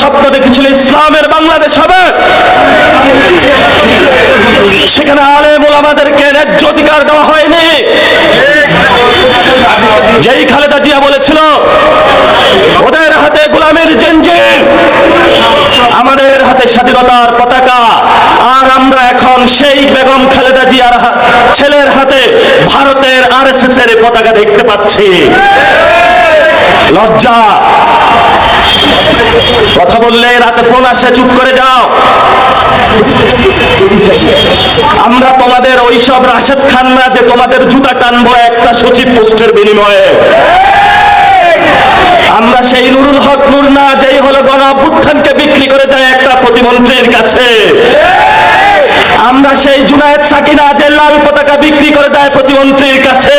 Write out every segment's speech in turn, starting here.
স্বপ্ন দেখেছিল ইসলামের বাংলাদেশ হবে, সেখানে আলেম ওলামাদেরকে ন্যায্য অধিকার দেওয়া হয়নি। যেই খালেদা জিয়া বলেছিল ওদের হাতে গোলামের জঞ্জির, আমাদের হাতে স্বাধীনতার পতাকা, আর আমরা এখন সেই বেগম খালেদা জিয়ার ছেলের হাতে ভারতের আরএসএস এর পতাকা দেখতে পাচ্ছি। লজ্জা। কথা বললে রাতে ফোন আসে, চুপ করে যাও। আমরা তোমাদের ওইসব রাশেদ খান না যে তোমাদের জুতা টানবো একটা সচিব পোস্টের বিনিময়ে। আমরা সেই নুরুল হক নূর না যেই হলো গণ অভ্যুত্থানকে বিক্রি করে যায় একটা প্রতিমন্ত্রীর কাছে। আমরা সেই জুনায়েদ সাকিনা যে লাল পতাকা বিক্রি করে দেয় প্রতিমন্ত্রীর কাছে।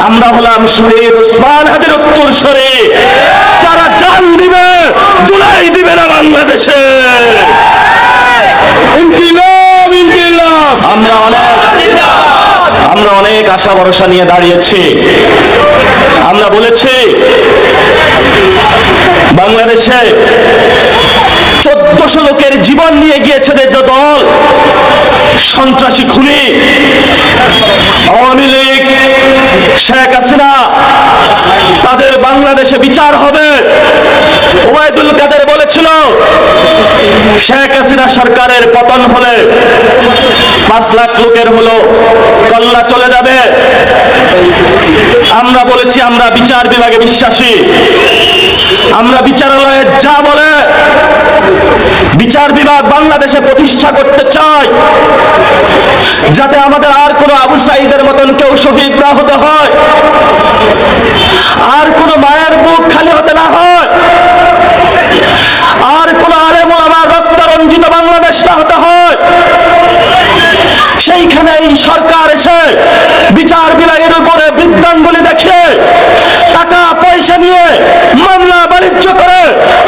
আমরা হলাম শহীদ ওসমান হাদির উত্তরসূরি, যারা জান দিবে জুলাই দিবে না বাংলাদেশে। ইনকিলাব ইনকিলাব। আমরা অনেক আশা ভরসা নিয়ে দাঁড়িয়েছি। আমরা বলেছি বাংলাদেশে 1400 লোকের জীবন নিয়ে গিয়েছে যে দল, সন্ত্রাসী খুনি আওয়ামী লীগ, শেখ হাসিনা, তাদের বাংলাদেশে বিচার হবে। ওবায়দুল কাদের বলেছিল শেখ হাসিনা সরকারের পতন হলে 5 লাখ লোকের হলো কল্লা চলে যাবে। আমরা বলেছি আমরা বিচার বিভাগে বিশ্বাসী। আমরা বিচারালয়ে যা বলে বিচার বিভাগ বাংলাদেশে প্রতিষ্ঠা করতে চাই, যাতে আমাদের আর কোনো আবু সাঈদের মতন কেউ শহীদ না হতে হয়, আর কোনো মায়ের বুক খালি হতে না হয়, আর কোনো আলেম ওলামার রক্তরঞ্জিত বাংলাদেশ না হতে হয়। সেইখানে এই সরকার এসে বিচার বিভাগের উপরে বৃদ্ধাঙ্গুলি দেখে টাকা পয়সা নিয়ে মামলা বাণিজ্য করে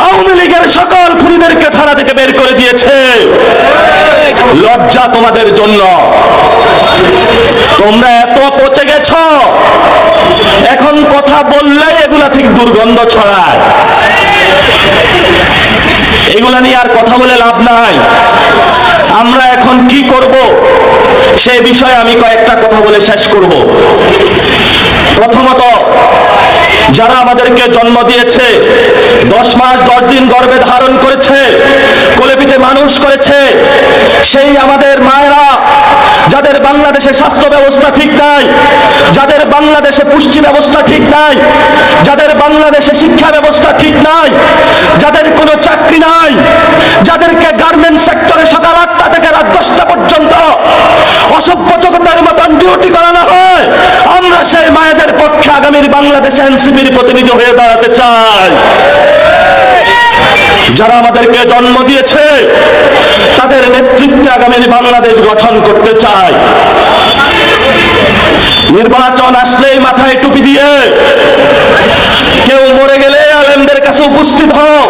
আওয়ামী লীগের সকল খুনিদেরকে থানা থেকে বের করে দিয়েছে। লজ্জা তোমাদের জন্য। তোমরা এত পচে গেছ, এখন কথা বললেই এগুলা থেকে দুর্গন্ধ ছড়ায়। এগুলা নিয়ে আর কথা বলে লাভ নাই। আমরা এখন কি করব সেই বিষয়ে আমি কয়েকটা কথা বলে শেষ করব। প্রথমত, যারা আমাদেরকে জন্ম দিয়েছে, 10 মাস 10 দিন গর্ভে ধারণ করেছে, কোলে পিঠে মানুষ করেছে, সেই আমাদের মায়েরা, যাদের বাংলাদেশে স্বাস্থ্য ব্যবস্থা ঠিক নাই, যাদের বাংলাদেশে পুষ্টি ব্যবস্থা ঠিক নাই, যাদের বাংলাদেশে শিক্ষা ব্যবস্থা ঠিক নাই, যাদের কোনো চাকরি নাই, যাদেরকে গার্মেন্টস সেক্টরে সকাল 8টা থেকে রাত 10টা পর্যন্ত অসভ্য জগতের মতন ডিউটি করানো হয়, আমরা সেই মায়েদের পক্ষে আগামীর বাংলাদেশে এনসিপির প্রতিনিধি হয়ে দাঁড়াতে চাই। যারা আমাদেরকে জন্ম দিয়েছে তাদের নেতৃত্বে আগামীর বাংলাদেশ গঠন করতে চাই। নির্বাচন আসলেই মাথায় টুপি দিয়ে কেউ মরে গেলে আলেমদের কাছে উপস্থিত হও,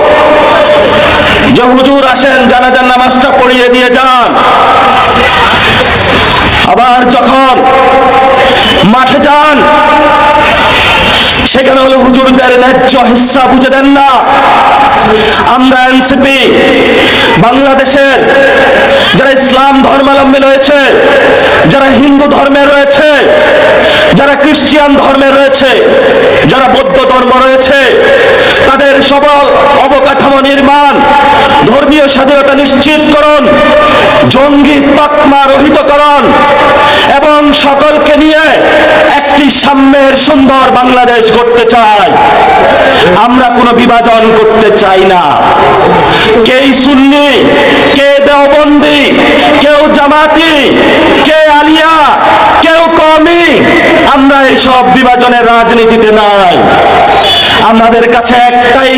যে হুজুর আসেন জানাজার নামাজটা পড়িয়ে দিয়ে যান। আবার যখন মাঠে যান সেখানে হলো হুজুরদের ন্যায্য হিস্সা বুঝে দেন না। আমরা এনসিপি বাংলাদেশের যারা ইসলাম ধর্মাবলম্বী রয়েছে, যারা হিন্দু ধর্মে রয়েছে, যারা খ্রিস্টান ধর্মে রয়েছে, যারা বৌদ্ধ ধর্ম রয়েছে, তাদের সবল অবকাঠামো নির্মাণ, ধর্মীয় স্বাধীনতা নিশ্চিতকরণ, জঙ্গি তকমা রহিতকরণ এবং সকলকে নিয়ে একটি সাম্যের সুন্দর বাংলাদেশ করতে চাই। আমরা কোনো বিভাজন করতে চাই না। কে সুন্নি, কে দেওবন্দি, কেউ জামাতি, কে আলিয়া, কেউ কওমি, আমরা এইসব বিভাজনের রাজনীতিতে নাই। আমাদের কাছে একটাই,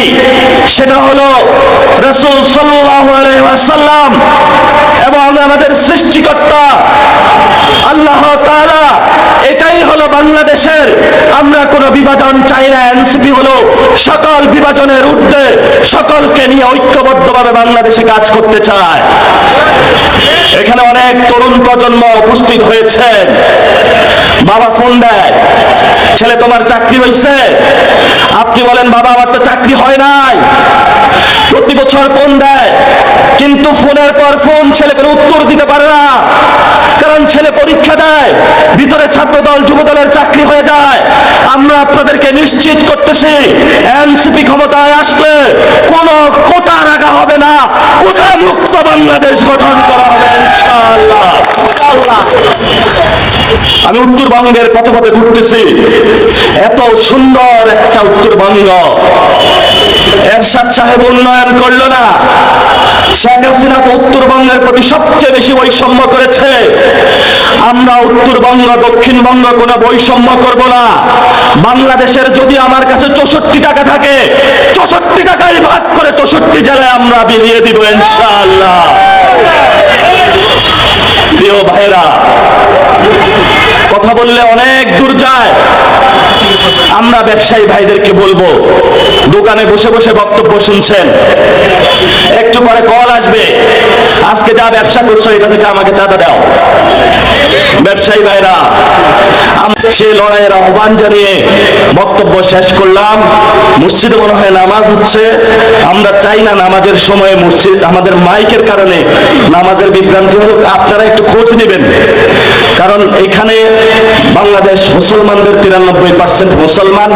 সেটা হলো রাসূল সাল্লাল্লাহু আলাইহি ওয়াসাল্লাম এবং আমাদের সৃষ্টিকর্তা আল্লাহ তাআলা। এটাই হলো বাংলাদেশের। আমরা কোনো বিভাজন চাই না। এনসিপি হলো সকল বিভাজনের ঊর্ধ্বে, সকলকে নিয়ে ঐক্যবদ্ধভাবে বাংলাদেশে কাজ করতে চায়। এখানে অনেক তরুণ প্রজন্ম উপস্থিত হয়েছে। বাবা ফোন দেয়, ছেলে তোমার চাকরি হয়েছে? আপনি বলেন বাবা আমার তো চাকরি হয় নাই। প্রতি বছর ফোন দেয়, কিন্তু ফোনের পর ফোন ছেলে কোনো উত্তর দিতে পারে না, কারণ ছেলে পরীক্ষা দেয়, ভিতরে ছাত্রদল যুবদলের চাকরি হয়ে যায়। আমরা আপনাদেরকে নিশ্চিত করতেছি, এনসিপি ক্ষমতায় আসলে কোনো কোটা রাখা হবে না, কোটা মুক্ত বাংলাদেশ গঠন করা হবে ইনশাআল্লাহ। আমি উত্তরবঙ্গের পথে পথে ঘুরতেছি, এত সুন্দর একটা উত্তরবঙ্গ এরশাদ সাহেব উন্নয়ন করলো না। শেখ হাসিনা তো উত্তরবঙ্গের প্রতি সবচেয়ে বেশি বৈষম্য করেছে। আমরা উত্তরবঙ্গ দক্ষিণবঙ্গ কোনো বৈষম্য করব না। বাংলাদেশের যদি আমার কাছে 64 টাকা থাকে, 64 টাকাই ভাগ করে 64 জেলায় আমরা বিলিয়ে দিব ইনশাআল্লাহ। প্রিয় ভাইরা, কথা বললে অনেক দূর যায়। আমরা ব্যবসায়ী ভাইদেরকে বলবো, দোকানে বসে বসে বক্তব্য শুনছেন, একটু পরে কল আসবে, আজকে যা ব্যবসা করছো এটা থেকে আমাকে চাঁদা দাও। ব্যবসায়ী ভাইরা, আমরা সেই লড়াইয়ের আহ্বান জানিয়ে বক্তব্য শেষ করলাম। মসজিদে মনে হয় নামাজ হচ্ছে, আমরা চাই না নামাজের সময় মসজিদ আমাদের মাইকের কারণে নামাজের বিভ্রান্তি হলো। আপনারা একটু খোঁজ নেবেন, কারণ এখানে বাংলাদেশ মুসলমানদের 93% মুসলমান।